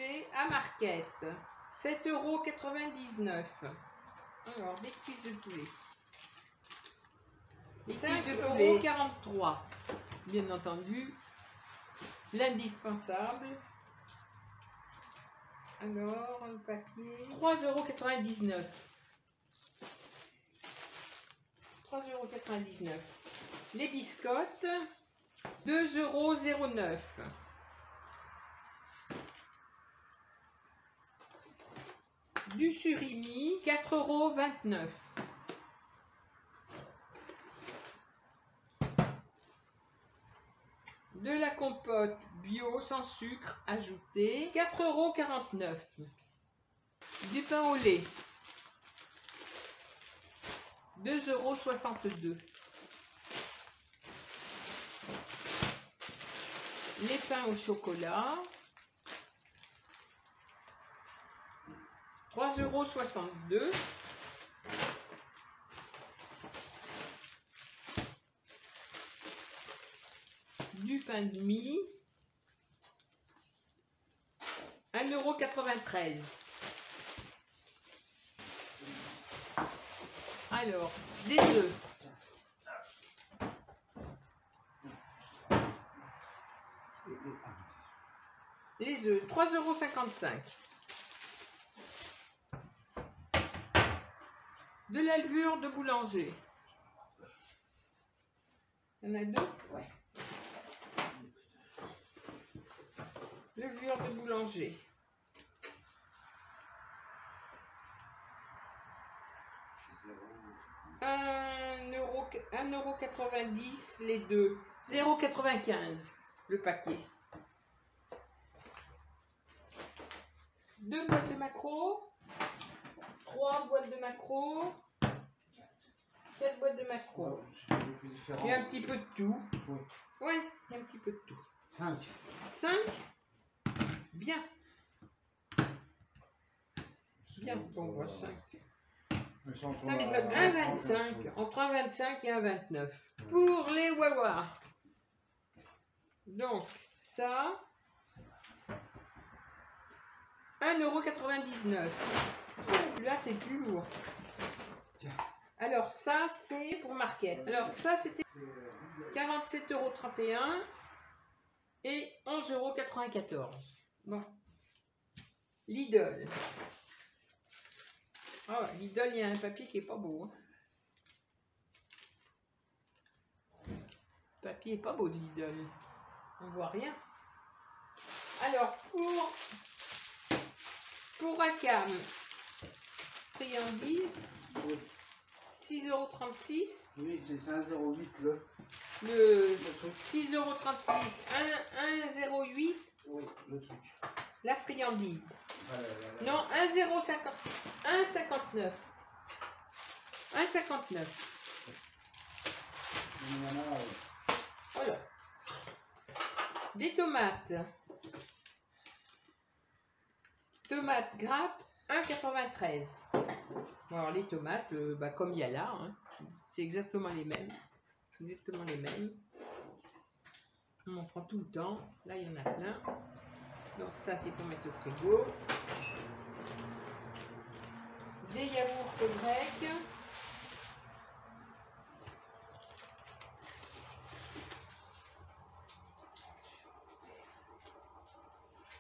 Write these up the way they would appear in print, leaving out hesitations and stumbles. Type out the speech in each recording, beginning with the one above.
chez Amarket. 7,99 €. Alors, des cuisses de poulet. Les 5,43 €. Bien entendu, l'indispensable. Alors, le papier. 3,99 €. 3,99 €. Les biscottes, 2,09 €. Du surimi, 4,29 €. De la compote bio sans sucre ajouté, 4,49 €. Du pain au lait, 2,62 €. Les pains au chocolat, 3,62 €. Du pain de mie, 1,93 €. Alors, des œufs. Les œufs, 3,55 €. De la levure de boulanger. Il y en a deux? Ouais. Levure de boulanger. 1,90 € les deux. 0,95 € le paquet. 2 boîtes de maquereau. 3 boîtes de maquereau. 4 boîtes de maquereau. Il y a un petit peu de tout. Oui. Ouais, il y a un petit peu de tout. 5. 5. Bien. Bien, bon, moi 5. 1,25 €, entre 1,25 € et 1,29 € pour les Wawa. Donc, ça, 1,99 €. Là, c'est plus lourd. Alors, ça, c'est pour Market. Alors, ça, c'était 47,31 € et 11,94 €. Bon. Lidl. Ah, Lidl, il y a un papier qui est pas beau. Hein. Le papier est pas beau de Lidl. On voit rien. Alors, pour Acam, friandise, Oui. 6,36 €. Oui, c'est 1,08 € Le truc. 6,36 €, 1,08 €. Oui, le truc. La friandise. Voilà. Non, 1,59 €. 1,59 €. Voilà. Des tomates. Tomates grappes, 1,93 €. Bon, alors les tomates, comme il y a là, hein, c'est exactement les mêmes. Exactement les mêmes. On en prend tout le temps. Là, il y en a plein. Donc ça, c'est pour mettre au frigo. Des yaourts grecs.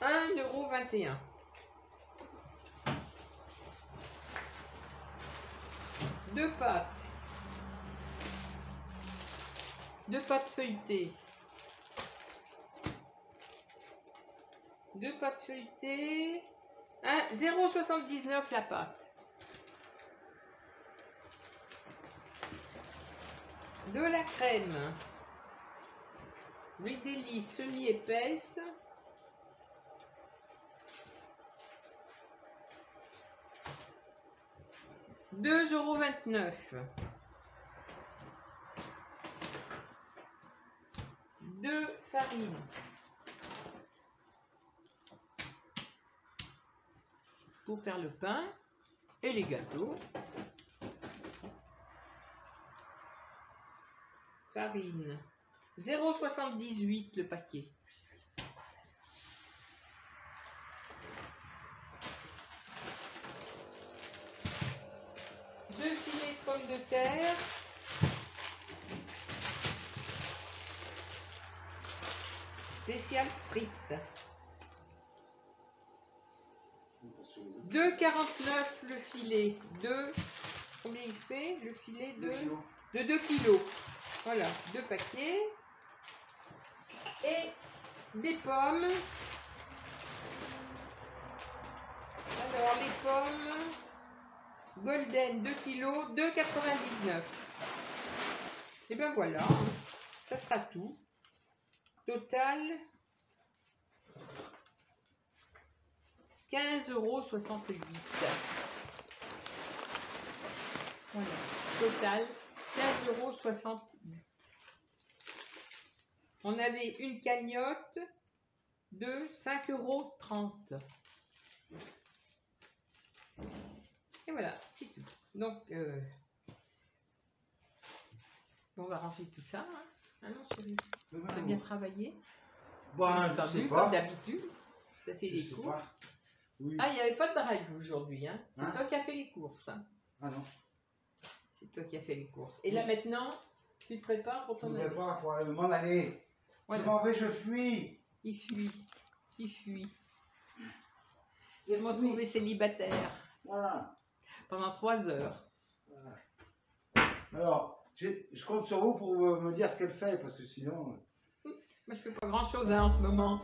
€1,21 €. Deux pâtes. 2 pâtes feuilletées. 2 pâtes feuilletées. 0,79 € la pâte. De la crème. Ridley semi-épaisse. €2,29 €. 2 farines. Pour faire le pain et les gâteaux. Farine. 0,78 € le paquet. terre. Spécial frites. 2,49 le filet. Combien il fait le filet de 2 kilos. Voilà, 2 paquets. Et des pommes. Alors, les pommes Golden 2 kilos, 2,99. Et ben voilà, ça sera tout. Total 15,68 €. Voilà, total 15,68 €. On avait une cagnotte de 5,30 €. Et voilà, c'est tout. Donc, on va ranger tout ça. Hein. Ah non, chérie, t'as bien travaillé? Bah, je sais pas. Comme d'habitude, t'as fait les courses. Oui. Ah, il n'y avait pas de drive aujourd'hui. Hein. C'est toi qui as fait les courses. Hein. Ah non. C'est toi qui as fait les courses. Et là maintenant, tu te prépares pour ton année. Je me prépare pour aller m'en aller. Voilà. Je m'en vais, je fuis. Il fuit. Il fuit. Il va me retrouver célibataire. Voilà. Pendant 3 heures. Voilà. Alors, je compte sur vous pour me dire ce qu'elle fait, parce que sinon... Moi, je fais pas grand-chose hein, en ce moment.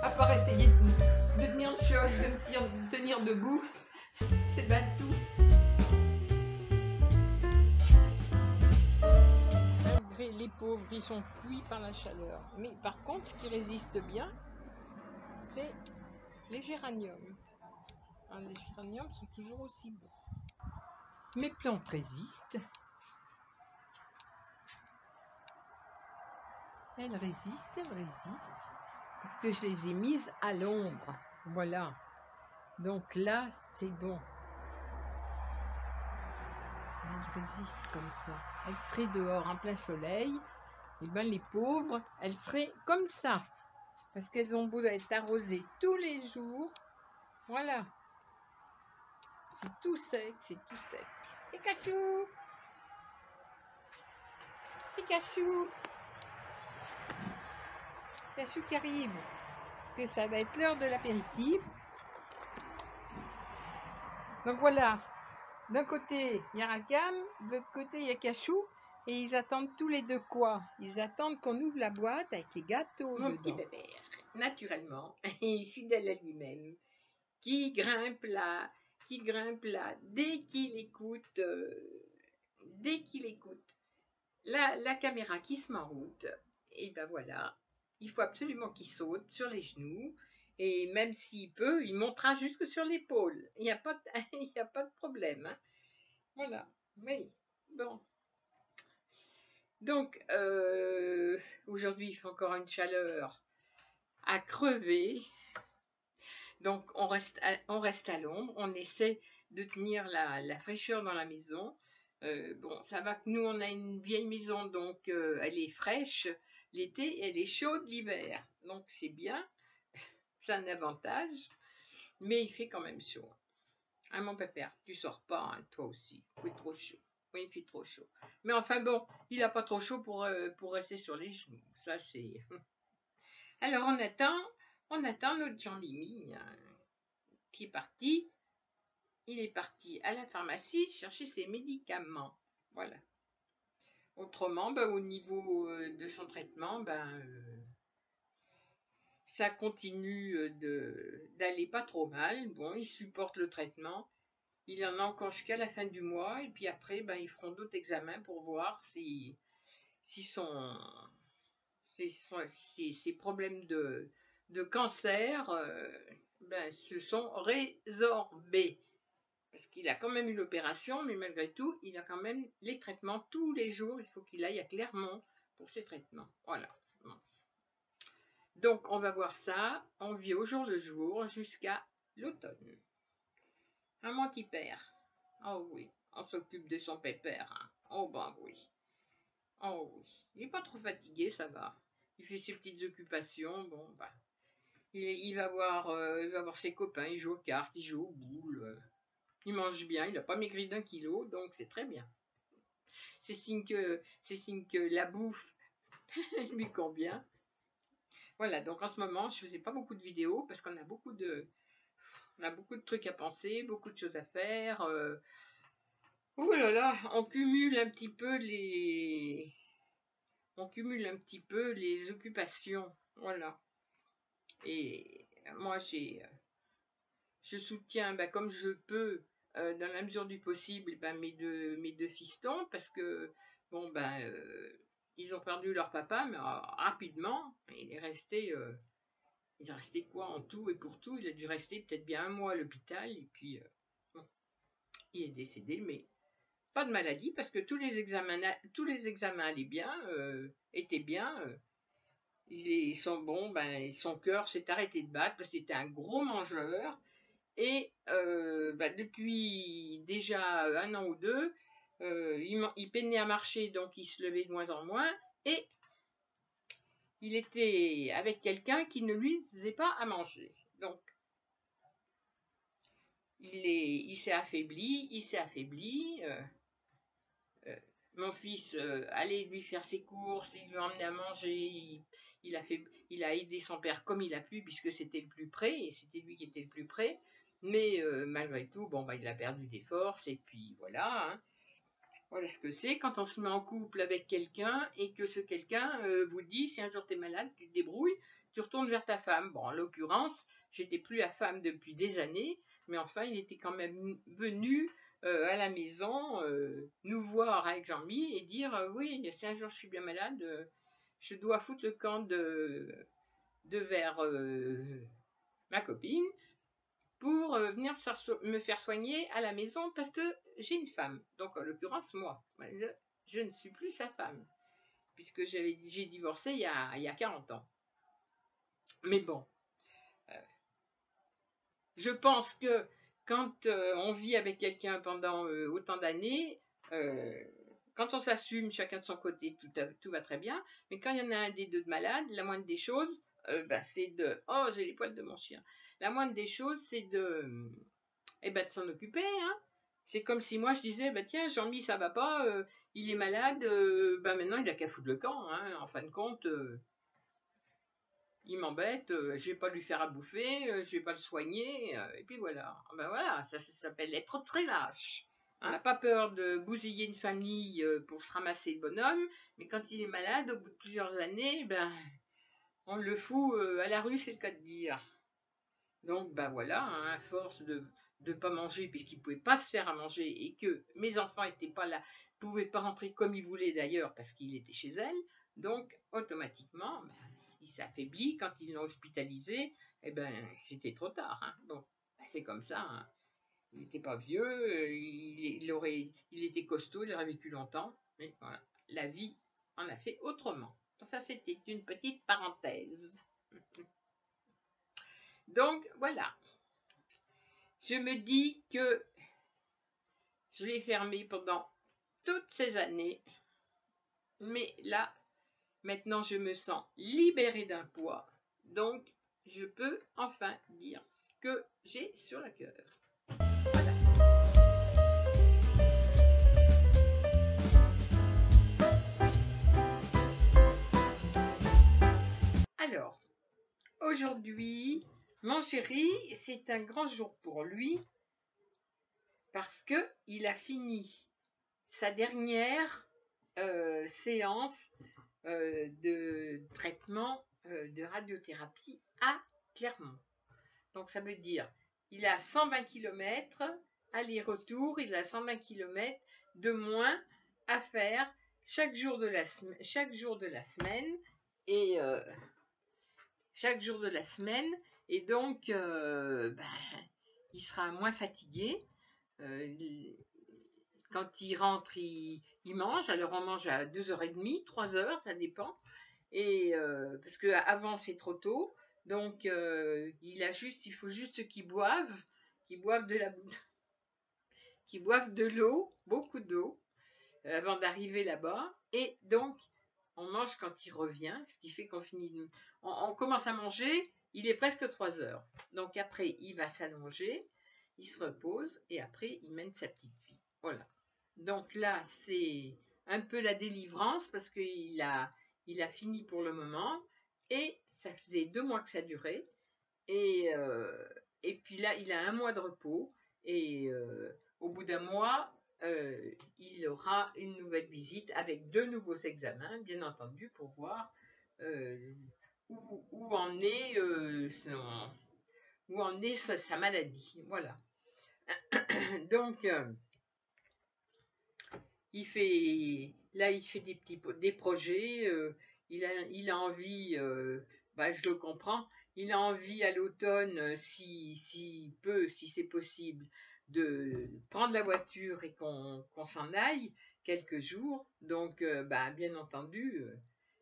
À part essayer de tenir le choc, de tenir debout. C'est bien tout. Malgré les pauvres, ils sont cuits par la chaleur. Mais par contre, ce qui résiste bien, c'est les géraniums. Alors, les géraniums sont toujours aussi beaux. Mes plantes résistent. Elles résistent, parce que je les ai mises à l'ombre. Voilà. Donc là, c'est bon. Elles résistent comme ça. Elles seraient dehors en plein soleil. Et bien les pauvres, elles seraient comme ça. Parce qu'elles ont beau être arrosées tous les jours. Voilà. C'est tout sec, c'est tout sec. Et Cachou! C'est Cachou! Cachou qui arrive. Parce que ça va être l'heure de l'apéritif. Donc voilà. D'un côté, il y a Rakam. De l'autre côté, il y a Cachou. Et ils attendent tous les deux quoi? Ils attendent qu'on ouvre la boîte avec les gâteaux dedans. Mon petit bébé, naturellement, et fidèle à lui-même, qui grimpe là, dès qu'il écoute, la caméra qui se met en route, et ben voilà, il faut absolument qu'il saute sur les genoux, et même s'il peut, il montera jusque sur l'épaule. Il n'y a pas de problème. Hein. Voilà, oui, bon. Donc, aujourd'hui, il fait encore une chaleur à crever. Donc, on reste à l'ombre. On essaie de tenir la fraîcheur dans la maison. Bon, ça va que nous, on a une vieille maison, donc elle est fraîche l'été et elle est chaude l'hiver. Donc, c'est bien. C'est un avantage. Mais il fait quand même chaud. Hein, mon pépère, tu sors pas, hein, toi aussi. Il fait trop chaud. Oui, il fait trop chaud. Mais enfin bon, il n'a pas trop chaud pour rester sur les genoux. Ça, c'est... Alors, on attend notre Jean-Mimi qui est parti. Il est parti à la pharmacie chercher ses médicaments. Voilà. Autrement, ben, au niveau de son traitement, ça continue d'aller pas trop mal. Bon, il supporte le traitement. Il en a encore jusqu'à la fin du mois. Et puis après, ben, ils feront d'autres examens pour voir si ces problèmes de cancer se sont résorbés. Parce qu'il a quand même eu l'opération, mais malgré tout, il a quand même les traitements tous les jours. Il faut qu'il aille à Clermont pour ses traitements. Voilà. Bon. Donc, on va voir ça. On vit au jour le jour jusqu'à l'automne. Un mon petit père. Oh oui, on s'occupe de son pépère. Hein. Oh ben oui. Oh oui. Il n'est pas trop fatigué, ça va. Il fait ses petites occupations. Bon, bah. Il va voir ses copains. Il joue aux cartes, il joue aux boules. Il mange bien, il n'a pas maigri d'1 kilo, donc c'est très bien. C'est signe que la bouffe lui convient. Voilà, donc en ce moment, je ne faisais pas beaucoup de vidéos parce qu'on a beaucoup de trucs à penser, beaucoup de choses à faire. Oh là là, on cumule un petit peu les occupations. Voilà. Et moi, je soutiens comme je peux, dans la mesure du possible, mes deux fistons, parce que, bon, ils ont perdu leur papa, mais rapidement. Il est resté quoi en tout et pour tout? Il a dû rester peut-être bien 1 mois à l'hôpital, et puis, bon, il est décédé, mais pas de maladie, parce que tous les examens allaient bien, étaient bien. Son cœur s'est arrêté de battre, parce que c'était un gros mangeur. Et depuis déjà 1 an ou 2, il peinait à marcher, donc il se levait de moins en moins. Et il était avec quelqu'un qui ne lui faisait pas à manger. Donc, il s'est affaibli. Mon fils allait lui faire ses courses, il lui emmenait à manger. Il a aidé son père comme il a pu, puisque c'était le plus près, et c'était lui qui était le plus près. Mais malgré tout, il a perdu des forces, et puis voilà. Hein. Voilà ce que c'est quand on se met en couple avec quelqu'un, et que ce quelqu'un vous dit, si un jour tu es malade, tu te débrouilles, tu retournes vers ta femme. Bon, en l'occurrence, j'étais plus la femme depuis des années, mais enfin, il était quand même venu à la maison nous voir avec Jean-Mi et dire oui, si un jour je suis bien malade, je dois foutre le camp de vers ma copine pour venir me faire soigner à la maison parce que j'ai une femme. Donc, en l'occurrence, moi. Je ne suis plus sa femme, puisque j'ai divorcé il y a 40 ans. Mais bon, je pense que quand on vit avec quelqu'un pendant autant d'années, quand on s'assume chacun de son côté, tout va très bien. Mais quand il y en a un des deux de malade, la moindre des choses, c'est de... Oh, j'ai les poils de mon chien. La moindre des choses, c'est de s'en occuper. Hein. C'est comme si moi je disais, tiens, Jean-Mi, ça va pas, il est malade, maintenant il a qu'à foutre le camp. Hein. En fin de compte, il m'embête, je vais pas lui faire à bouffer, je vais pas le soigner, et puis voilà. Voilà, ça s'appelle être très lâche. On n'a pas peur de bousiller une famille pour se ramasser le bonhomme, mais quand il est malade, au bout de plusieurs années, on le fout à la rue, c'est le cas de dire. Donc, voilà, hein, à force de ne pas manger, puisqu'il ne pouvait pas se faire à manger, et que mes enfants n'étaient pas là, ne pouvaient pas rentrer comme ils voulaient d'ailleurs, parce qu'il était chez elle, donc, automatiquement, il s'affaiblit. Quand ils l'ont hospitalisé, c'était trop tard. Hein. Bon, c'est comme ça. Hein. Il n'était pas vieux, il était costaud, il aurait vécu longtemps, mais voilà, la vie en a fait autrement. Ça, c'était une petite parenthèse. Donc, voilà. Je me dis que je l'ai fermé pendant toutes ces années, mais là, maintenant, je me sens libérée d'un poids, donc je peux enfin dire ce que j'ai sur le cœur. Voilà. Alors, aujourd'hui, mon chéri, c'est un grand jour pour lui parce que il a fini sa dernière séance de traitement de radiothérapie à Clermont. Donc ça veut dire il a 120 km aller-retour, il a 120 km de moins à faire chaque jour de la semaine et chaque jour de la semaine, et donc il sera moins fatigué. Quand il rentre, il mange. Alors on mange à 2h30, 3h, ça dépend. Et parce qu'avant c'est trop tôt, donc il faut juste qu'ils boivent de l'eau, beaucoup d'eau, avant d'arriver là-bas. Et donc on mange quand il revient, ce qui fait qu'on finit. On commence à manger, il est presque 3h. Donc après il va s'allonger. il se repose et après il mène sa petite vie. Voilà. Donc là, c'est un peu la délivrance parce qu'il a fini pour le moment et ça faisait 2 mois que ça durait et, et puis là, il a 1 mois de repos et au bout d'1 mois, il aura une nouvelle visite avec 2 nouveaux examens, bien entendu, pour voir où en est sa maladie. Voilà. Donc, il fait des projets. Il a envie, je le comprends. Il a envie à l'automne, si c'est possible, de prendre la voiture et qu'on s'en aille quelques jours. Donc, bien entendu,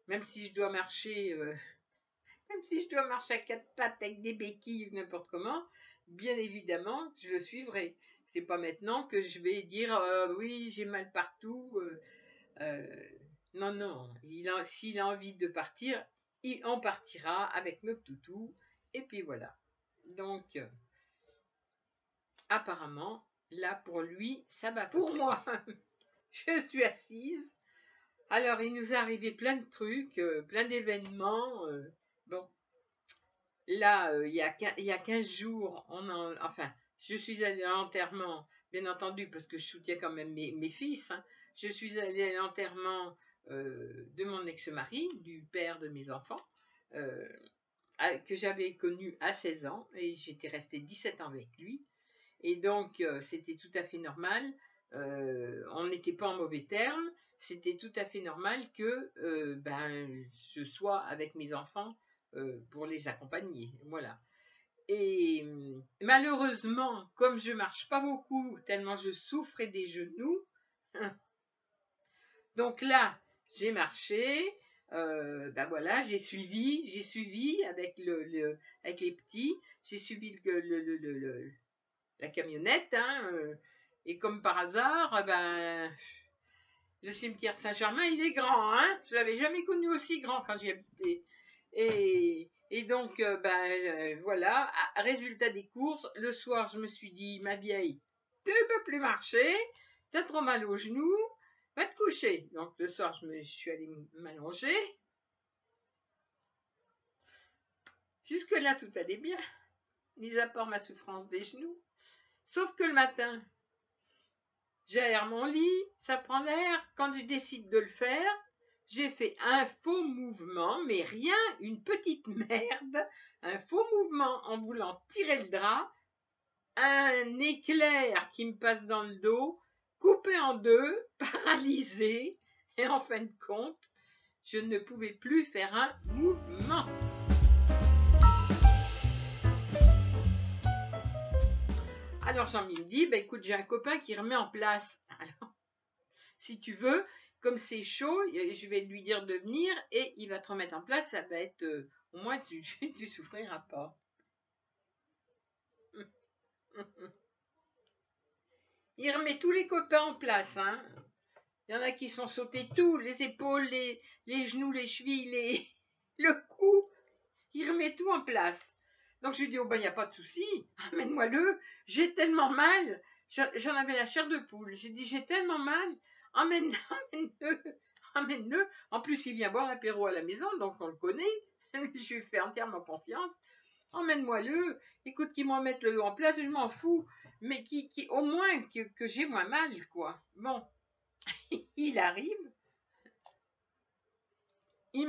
même si je dois marcher, même si je dois marcher à 4 pattes avec des béquilles ou n'importe comment, bien évidemment, je le suivrai. C'est pas maintenant que je vais dire oui, j'ai mal partout. Non, non. S'il a envie de partir, on partira avec notre toutou. Et puis voilà. Donc, apparemment, là pour lui, ça va. Pour moi, je suis assise. Alors, il nous est arrivé plein de trucs, plein d'événements. Bon. Là, il y a 15 jours, je suis allée à l'enterrement, bien entendu, parce que je soutiens quand même mes fils. Hein. Je suis allée à l'enterrement de mon ex-mari, du père de mes enfants, que j'avais connu à 16 ans, et j'étais restée 17 ans avec lui. Et donc, c'était tout à fait normal. On n'était pas en mauvais termes. C'était tout à fait normal que je sois avec mes enfants pour les accompagner. Voilà. Et malheureusement, comme je marche pas beaucoup, tellement je souffrais des genoux, donc là, j'ai marché. Voilà, j'ai suivi avec avec les petits, j'ai suivi la camionnette, hein, et comme par hasard, le cimetière de Saint-Germain, il est grand, hein, je l'avais jamais connu aussi grand quand j'y habitais. Et donc, voilà, résultat des courses, le soir, je me suis dit, ma vieille, tu ne peux plus marcher, tu as trop mal aux genoux, va te coucher. Donc, le soir, je suis allée m'allonger. Jusque-là, tout allait bien, mis à part ma souffrance des genoux. Sauf que le matin, j'aère mon lit, ça prend l'air. Quand je décide de le faire, j'ai fait un faux mouvement, mais rien, une petite merde, un faux mouvement en voulant tirer le drap, un éclair qui me passe dans le dos, coupé en deux, paralysé, et en fin de compte, je ne pouvais plus faire un mouvement. Alors Jean-Mi me dit, écoute, j'ai un copain qui remet en place. Alors, si tu veux, comme c'est chaud, je vais lui dire de venir et il va te remettre en place. Ça va être, au moins tu souffriras pas. Il remet tous les copains en place. Hein. Il y en a qui se font sauter tout, les épaules, les genoux, les chevilles, le cou. Il remet tout en place. Donc je lui dis, il n'y a pas de souci, amène-moi-le, j'ai tellement mal. J'en avais la chair de poule. J'ai dit, j'ai tellement mal, emmène-le. En plus, il vient boire l'apéro à la maison, donc on le connaît. Je lui fais entièrement confiance. Emmène-moi-le. Écoute, qu'il me remette le en place, je m'en fous. Mais au moins que j'ai moins mal, quoi. Bon, il arrive. Il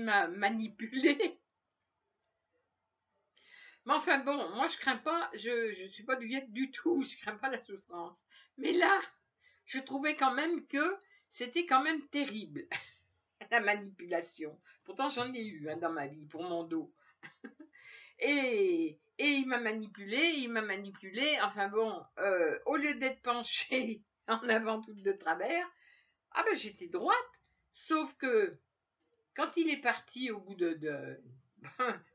m'a manipulé. Mais enfin bon, moi je crains pas, je suis pas du Viet du tout, je crains pas la souffrance. Mais là, je trouvais quand même que c'était quand même terrible, la manipulation. Pourtant j'en ai eu dans ma vie, pour mon dos. Et il m'a manipulé, enfin bon, au lieu d'être penché en avant toute de travers, j'étais droite. Sauf que quand il est parti au bout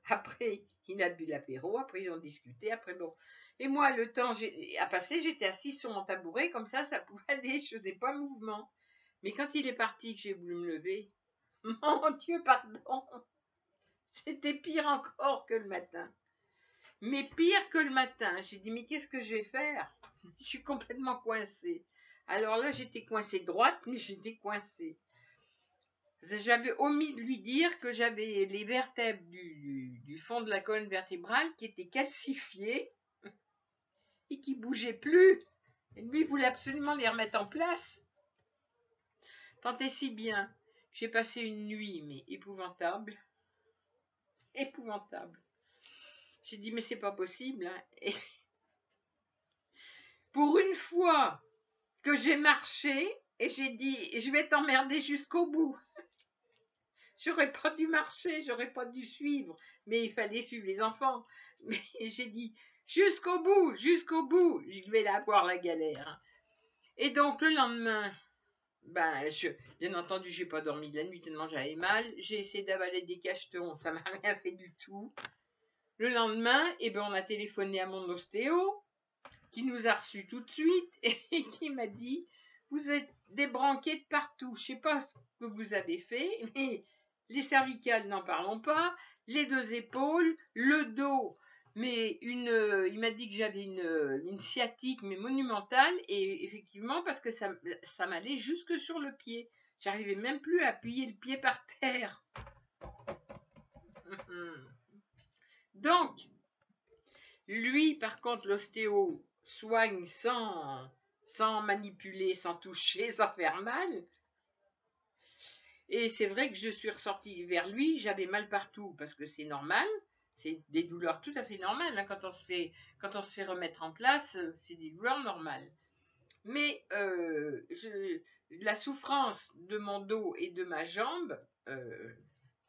après, il a bu l'apéro, après ils ont discuté, après bon. Et moi, le temps a passé, j'étais assise sur mon tabouret, comme ça pouvait aller, je faisais pas mouvement. Mais quand il est parti, que j'ai voulu me lever, mon Dieu, pardon, c'était pire encore que le matin. Mais pire que le matin. J'ai dit, mais qu'est-ce que je vais faire? Je suis complètement coincée. Alors là, j'étais coincée droite, mais j'étais coincée. J'avais omis de lui dire que j'avais les vertèbres du fond de la colonne vertébrale qui étaient calcifiées et qui ne bougeaient plus. Et lui, il voulait absolument les remettre en place. Tant et si bien, j'ai passé une nuit, mais épouvantable. Épouvantable. J'ai dit, mais c'est pas possible. Hein. Et pour une fois que j'ai marché, et j'ai dit, je vais t'emmerder jusqu'au bout. J'aurais pas dû marcher, j'aurais pas dû suivre, mais il fallait suivre les enfants. Mais j'ai dit, jusqu'au bout, je vais la voir la galère. Et donc le lendemain, bien entendu, j'ai pas dormi de la nuit tellement j'avais mal. J'ai essayé d'avaler des cachetons, ça m'a rien fait du tout. Le lendemain, on a téléphoné à mon ostéo, qui nous a reçus tout de suite et qui m'a dit, vous êtes débranqués de partout. Je sais pas ce que vous avez fait, mais les cervicales, n'en parlons pas, les 2 épaules, le dos. Mais il m'a dit que j'avais une sciatique, mais monumentale, et effectivement, parce que ça m'allait jusque sur le pied. J'arrivais même plus à appuyer le pied par terre. Donc, lui, par contre, l'ostéo soigne sans manipuler, sans toucher, sans faire mal. Et c'est vrai que je suis ressortie vers lui, j'avais mal partout, parce que c'est normal, c'est des douleurs tout à fait normales. Hein, quand on se fait remettre en place, c'est des douleurs normales. Mais la souffrance de mon dos et de ma jambe,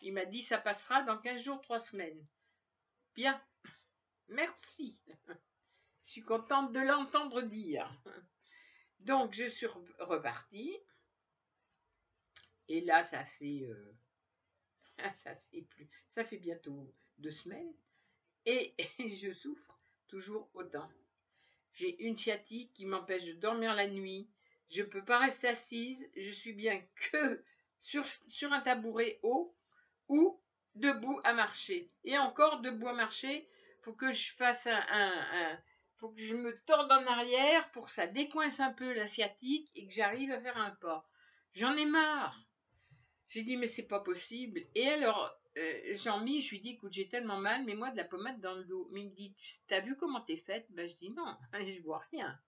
il m'a dit ça passera dans 15 jours, 3 semaines. Bien, merci. Je suis contente de l'entendre dire. Donc, je suis repartie. Et là, ça fait bientôt 2 semaines. Et je souffre toujours autant. J'ai une sciatique qui m'empêche de dormir la nuit. Je ne peux pas rester assise. Je suis bien que sur un tabouret haut ou debout à marcher. Et encore debout à marcher, il faut que je fasse faut que je me torde en arrière pour que ça décoince un peu la sciatique et que j'arrive à faire un pas. J'en ai marre. J'ai dit, mais c'est pas possible. Et alors, Jean-Mi, je lui dis, écoute, j'ai tellement mal, mais moi de la pommade dans le dos. Mais il me dit, t'as vu comment t'es faite? Je dis, non, je vois rien.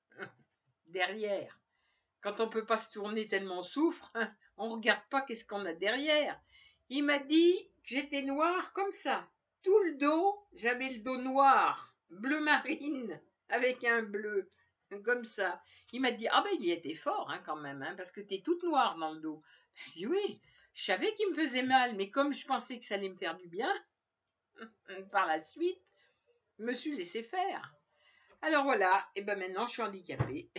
Derrière. Quand on peut pas se tourner tellement on souffre, on regarde pas qu'est-ce qu'on a derrière. Il m'a dit que j'étais noire comme ça. Tout le dos, j'avais le dos noir, bleu marine, avec un bleu, comme ça. Il m'a dit, ah ben il y était fort hein, quand même, hein, parce que t'es toute noire dans le dos. Je dis, oui, je savais qu'il me faisait mal, mais comme je pensais que ça allait me faire du bien, par la suite, je me suis laissé faire. Alors voilà, et ben maintenant je suis handicapée.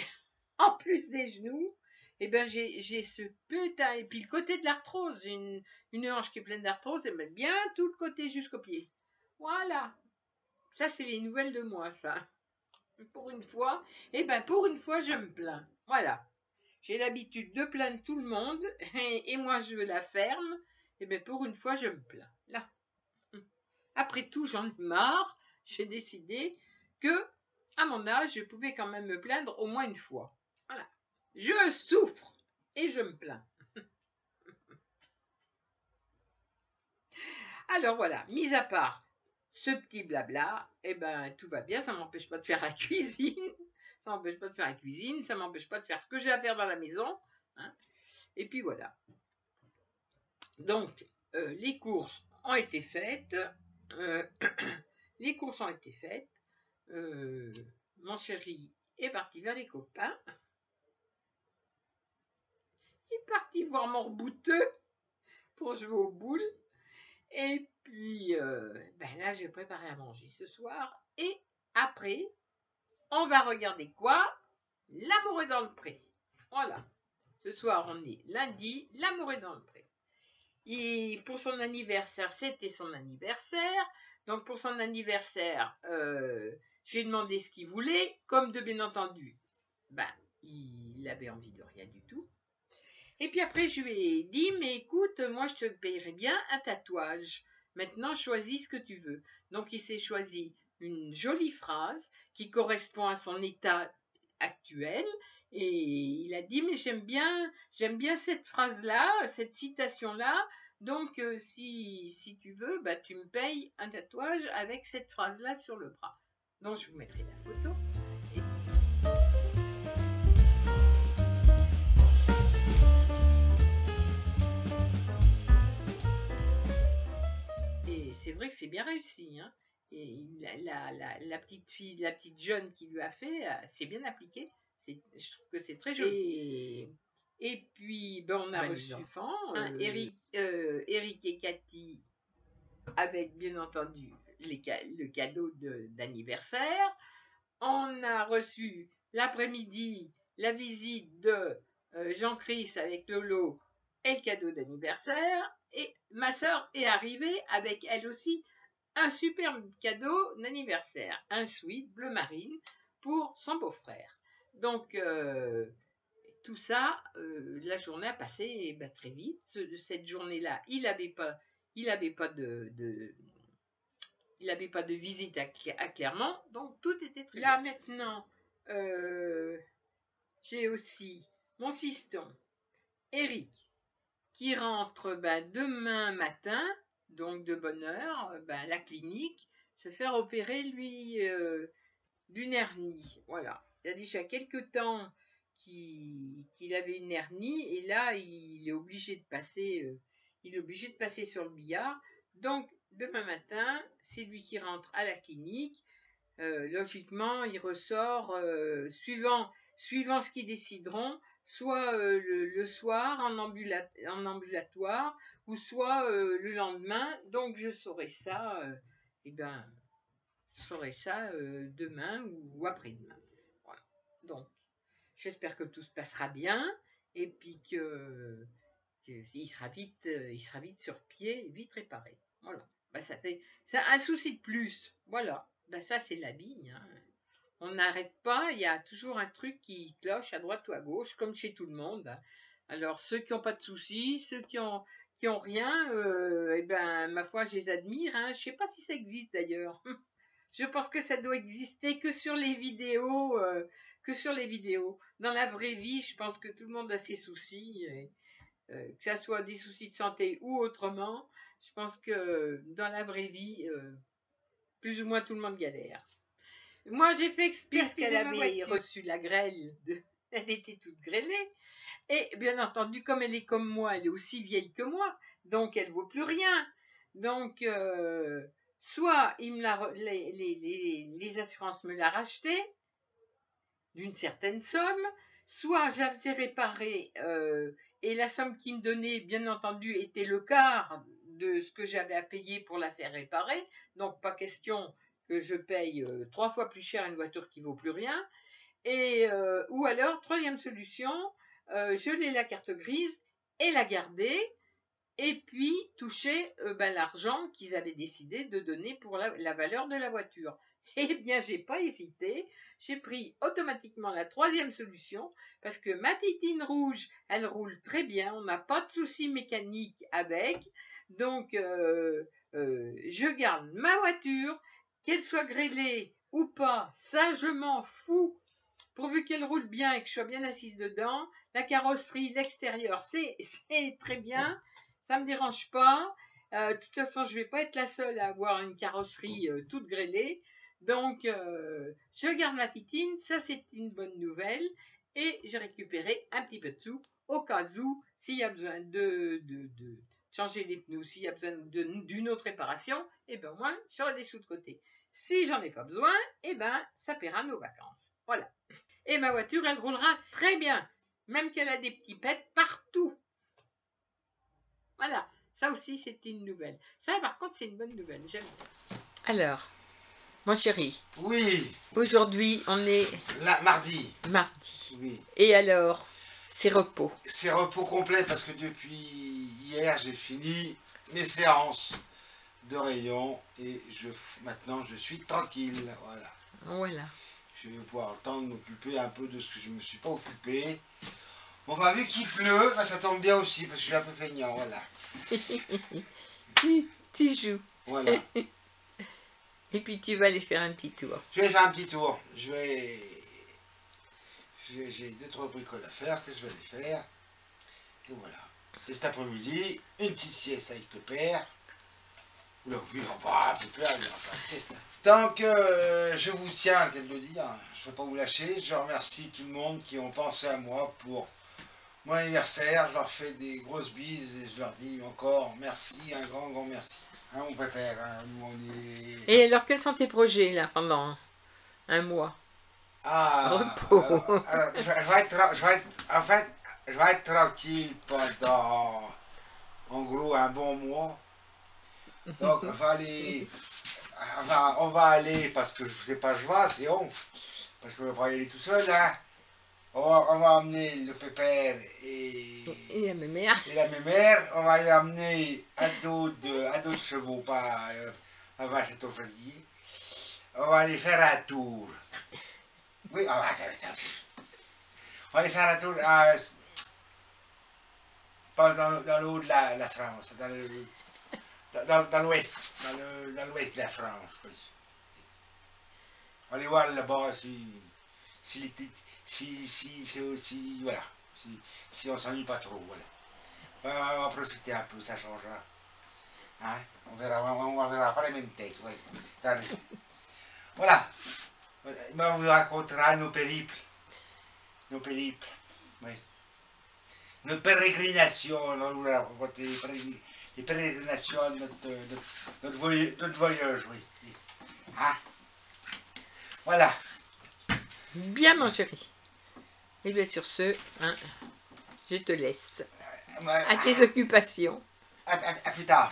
En plus des genoux, j'ai ce putain, et puis le côté de l'arthrose, j'ai une hanche qui est pleine d'arthrose, et bien tout le côté jusqu'au pied. Voilà, ça c'est les nouvelles de moi, ça. Pour une fois, pour une fois je me plains. Voilà, j'ai l'habitude de plaindre tout le monde, et moi je la ferme, pour une fois je me plains. Là. Après tout, j'en ai marre, j'ai décidé que, à mon âge, je pouvais quand même me plaindre au moins une fois. Voilà. Je souffre et je me plains. Alors voilà, mis à part ce petit blabla, tout va bien, ça ne m'empêche pas de faire la cuisine, ça ne m'empêche pas de faire la cuisine, ça ne m'empêche pas de faire ce que j'ai à faire dans la maison. Hein. Et puis voilà. Donc, les courses ont été faites. Les courses ont été faites. Mon chéri est parti vers les copains. Il est parti voir mon rebouteux pour jouer aux boules. Et puis, là, je vais préparer à manger ce soir. Et après, on va regarder quoi? L'amour est dans le pré. Voilà. Ce soir, on est lundi. L'amour est dans le pré. Et pour son anniversaire, c'était son anniversaire. Donc, pour son anniversaire, je lui ai demandé ce qu'il voulait. Comme de bien entendu, il avait envie de rien du tout. Et puis après, je lui ai dit, mais écoute, moi, je te payerai bien un tatouage. Maintenant, choisis ce que tu veux. Donc, il s'est choisi une jolie phrase qui correspond à son état actuel. Et il a dit, mais j'aime bien cette phrase-là, cette citation-là. Donc, si tu veux, bah, tu me payes un tatouage avec cette phrase-là sur le bras. Donc, je vous mettrai la photo. Et c'est vrai que c'est bien réussi, hein. Et la petite fille, la petite jeune qui lui a fait, c'est bien appliqué. Je trouve que c'est très joli. Et puis, ben, on a reçu Eric et Cathy avec, bien entendu, le cadeau d'anniversaire. On a reçu l'après-midi la visite de Jean-Christ avec Lolo et le cadeau d'anniversaire. Et ma sœur est arrivée avec elle aussi un superbe cadeau d'anniversaire, un sweat bleu marine pour son beau-frère. Donc, tout ça, la journée a passé très vite. Cette journée-là, il n'avait pas de visite à Clermont, donc tout était très bien. Là maintenant, j'ai aussi mon fiston, Eric, qui rentre demain matin, donc de bonne heure, à la clinique, se faire opérer, lui, d'une hernie. Voilà. Il y a déjà quelques temps qu'il avait une hernie, et là, il est obligé de passer sur le billard. Donc, demain matin, c'est lui qui rentre à la clinique. Logiquement, il ressort, suivant ce qu'ils décideront, soit le soir en ambulatoire, ou soit le lendemain. Donc, je saurai ça, demain ou après-demain. Voilà. Donc, j'espère que tout se passera bien, et puis qu'il sera vite sur pied, vite réparé. Voilà. Ça fait un souci de plus. Voilà. Ça, c'est la vie. Hein. On n'arrête pas, il y a toujours un truc qui cloche à droite ou à gauche, comme chez tout le monde. Alors, ceux qui n'ont pas de soucis, ceux qui ont rien, ma foi, je les admire. Hein. Je ne sais pas si ça existe d'ailleurs. Je pense que ça doit exister que sur les vidéos. Dans la vraie vie, je pense que tout le monde a ses soucis. Que ce soit des soucis de santé ou autrement, je pense que dans la vraie vie, plus ou moins tout le monde galère. Moi, j'ai fait exprès qu'elle avait reçu la grêle. Elle était toute grêlée. Et bien entendu, comme elle est comme moi, elle est aussi vieille que moi, donc elle ne vaut plus rien. Donc, soit les assurances me la rachetaient d'une certaine somme, soit je la faisais réparer et la somme qu'ils me donnaient, bien entendu, était le quart de ce que j'avais à payer pour la faire réparer. Donc, pas question que je paye 3 fois plus cher une voiture qui ne vaut plus rien. Et, ou alors, troisième solution, geler la carte grise et la garder, et puis toucher l'argent qu'ils avaient décidé de donner pour la valeur de la voiture. Eh bien, j'ai pas hésité, j'ai pris automatiquement la troisième solution, parce que ma Titine rouge, elle roule très bien, on n'a pas de soucis mécaniques avec, donc je garde ma voiture, qu'elle soit grêlée ou pas, ça je m'en fous, pourvu qu'elle roule bien et que je sois bien assise dedans. La carrosserie, l'extérieur, c'est très bien, ça me dérange pas. De toute façon, je vais pas être la seule à avoir une carrosserie toute grêlée. Donc, je garde ma Titine, ça c'est une bonne nouvelle. Et j'ai récupéré un petit peu de sous au cas où, s'il y a besoin de changer les pneus, s'il y a besoin d'une autre réparation, et ben moi, j'aurai des sous de côté. Si j'en ai pas besoin, et ben ça paiera nos vacances. Voilà. Et ma voiture, elle roulera très bien, même qu'elle a des petits pets partout. Voilà, ça aussi c'est une nouvelle. Ça par contre c'est une bonne nouvelle, j'aime bien. Alors, mon chéri. Oui. Aujourd'hui on est... Mardi. Mardi. Oui. Et alors, c'est repos. C'est repos complet parce que depuis hier j'ai fini mes séances de rayon et maintenant je suis tranquille. Voilà. Voilà. Je vais pouvoir le temps de m'occuper un peu de ce que je ne me suis pas occupé. Enfin, vu qu'il pleut, ça tombe bien aussi, parce que je suis un peu feignant, voilà. Tu joues. Voilà. Et puis tu vas aller faire un petit tour. Je vais faire un petit tour. J'ai 2-3 bricoles à faire que je vais aller faire. Et voilà. Et cet après-midi, une petite sieste avec Pépère. Oula, oui, enfin, Pépère, il va faire une sieste. Donc, je vous tiens à le dire. Je ne vais pas vous lâcher. Je remercie tout le monde qui ont pensé à moi pour mon anniversaire. Je leur fais des grosses bises et je leur dis encore merci, un grand, grand merci. Hein, on préfère, hein, nous on est... Et alors, quels sont tes projets là pendant un mois? Repos. Je vais être tranquille pendant, en gros, un bon mois. Donc, on va aller, parce que je sais pas, je vais, c'est honte. Parce que je ne vais pas y aller tout seul, hein. On va emmener le Pépère Et la mémère. et la mémère. On va y amener un dos de chevaux, pas un vache à Tofasguier. On va aller faire un tour. Oui, on va aller faire un tour pas dans le haut de la France, dans l'ouest, dans l'ouest de la France. Oui. On va aller voir là-bas voilà, si on s'ennuie pas trop. Voilà. On va profiter un peu, ça changera. Hein? On verra pas les mêmes têtes. Ouais. T'as raison. Voilà. On vous racontera nos périples. Nos périples. Oui. Nos pérégrinations. On va vous raconter les pérégrinations de notre voyage. Oui. Hein? Voilà. Bien, mon chéri. Et bien sur ce, hein, je te laisse. À tes occupations. À plus tard.